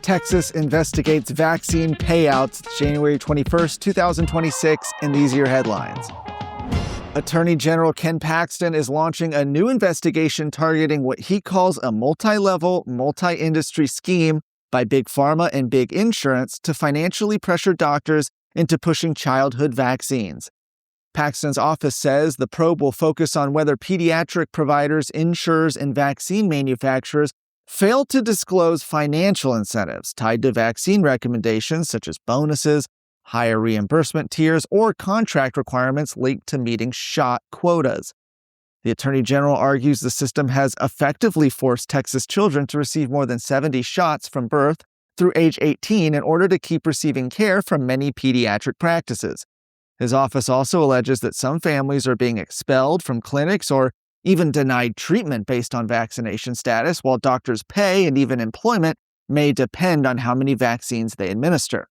Texas investigates vaccine payouts. It's January 21st, 2026, and these are your headlines. Attorney General Ken Paxton is launching a new investigation targeting what he calls a multi-level, multi-industry scheme by Big Pharma and Big Insurance to financially pressure doctors into pushing childhood vaccines. Paxton's office says the probe will focus on whether pediatric providers, insurers, and vaccine manufacturers failed to disclose financial incentives tied to vaccine recommendations such as bonuses, higher reimbursement tiers, or contract requirements linked to meeting shot quotas. The Attorney General argues the system has effectively forced Texas children to receive more than 70 shots from birth through age 18 in order to keep receiving care from many pediatric practices. His office also alleges that some families are being expelled from clinics or even denied treatment based on vaccination status, while doctors' pay and even employment may depend on how many vaccines they administer.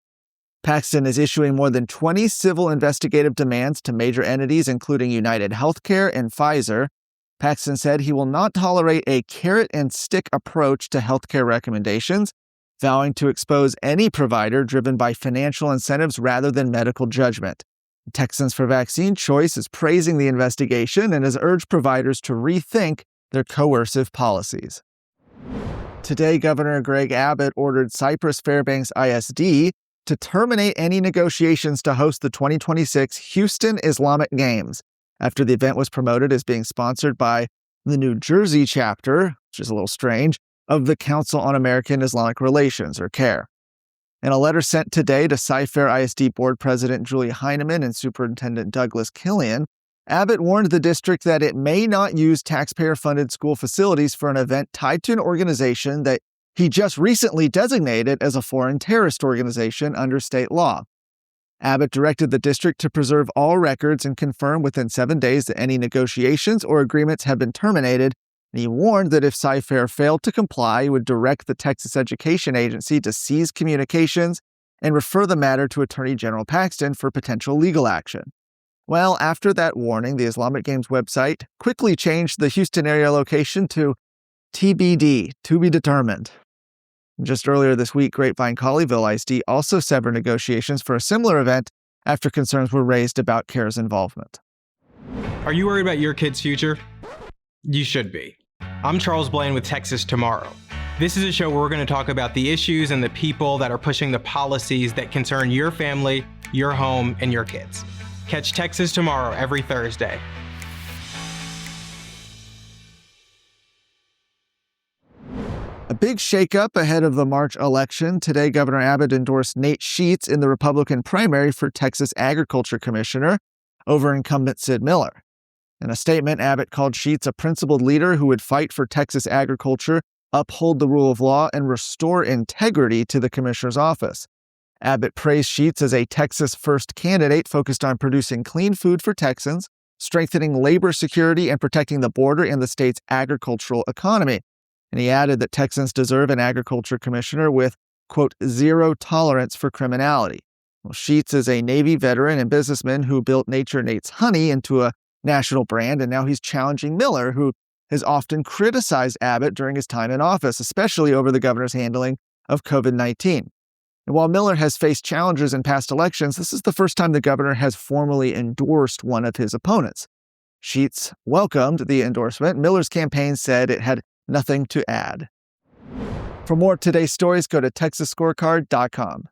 Paxton is issuing more than 20 civil investigative demands to major entities, including United Healthcare and Pfizer. Paxton said he will not tolerate a carrot-and-stick approach to healthcare recommendations, vowing to expose any provider driven by financial incentives rather than medical judgment. Texans for Vaccine Choice is praising the investigation and has urged providers to rethink their coercive policies. Today, Governor Greg Abbott ordered Cypress Fairbanks ISD to terminate any negotiations to host the 2026 Houston Islamic Games after the event was promoted as being sponsored by the New Jersey chapter, which is a little strange, of the Council on American Islamic Relations, or CARE. In a letter sent today to Cy-Fair ISD Board President Julie Heineman and Superintendent Douglas Killian, Abbott warned the district that it may not use taxpayer-funded school facilities for an event tied to an organization that he just recently designated as a foreign terrorist organization under state law. Abbott directed the district to preserve all records and confirm within 7 days that any negotiations or agreements have been terminated. And he warned that if Cy-Fair failed to comply, he would direct the Texas Education Agency to seize communications and refer the matter to Attorney General Paxton for potential legal action. Well, after that warning, the Islamic Games website quickly changed the Houston area location to TBD, to be determined. Just earlier this week, Grapevine-Colleyville ISD also severed negotiations for a similar event after concerns were raised about CARE's involvement. Are you worried about your kid's future? You should be. I'm Charles Blaine with Texas Tomorrow. This is a show where we're going to talk about the issues and the people that are pushing the policies that concern your family, your home, and your kids. Catch Texas Tomorrow every Thursday. A big shakeup ahead of the March election. Today, Governor Abbott endorsed Nate Sheets in the Republican primary for Texas Agriculture Commissioner over incumbent Sid Miller. In a statement, Abbott called Sheets a principled leader who would fight for Texas agriculture, uphold the rule of law, and restore integrity to the commissioner's office. Abbott praised Sheets as a Texas-first candidate focused on producing clean food for Texans, strengthening labor security, and protecting the border and the state's agricultural economy. And he added that Texans deserve an agriculture commissioner with, quote, zero tolerance for criminality. Well, Sheets is a Navy veteran and businessman who built Nature Nate's Honey into a national brand, and now he's challenging Miller, who has often criticized Abbott during his time in office, especially over the governor's handling of COVID-19. And while Miller has faced challenges in past elections, this is the first time the governor has formally endorsed one of his opponents. Sheets welcomed the endorsement. Miller's campaign said it had nothing to add. For more of today's stories, go to TexasScorecard.com.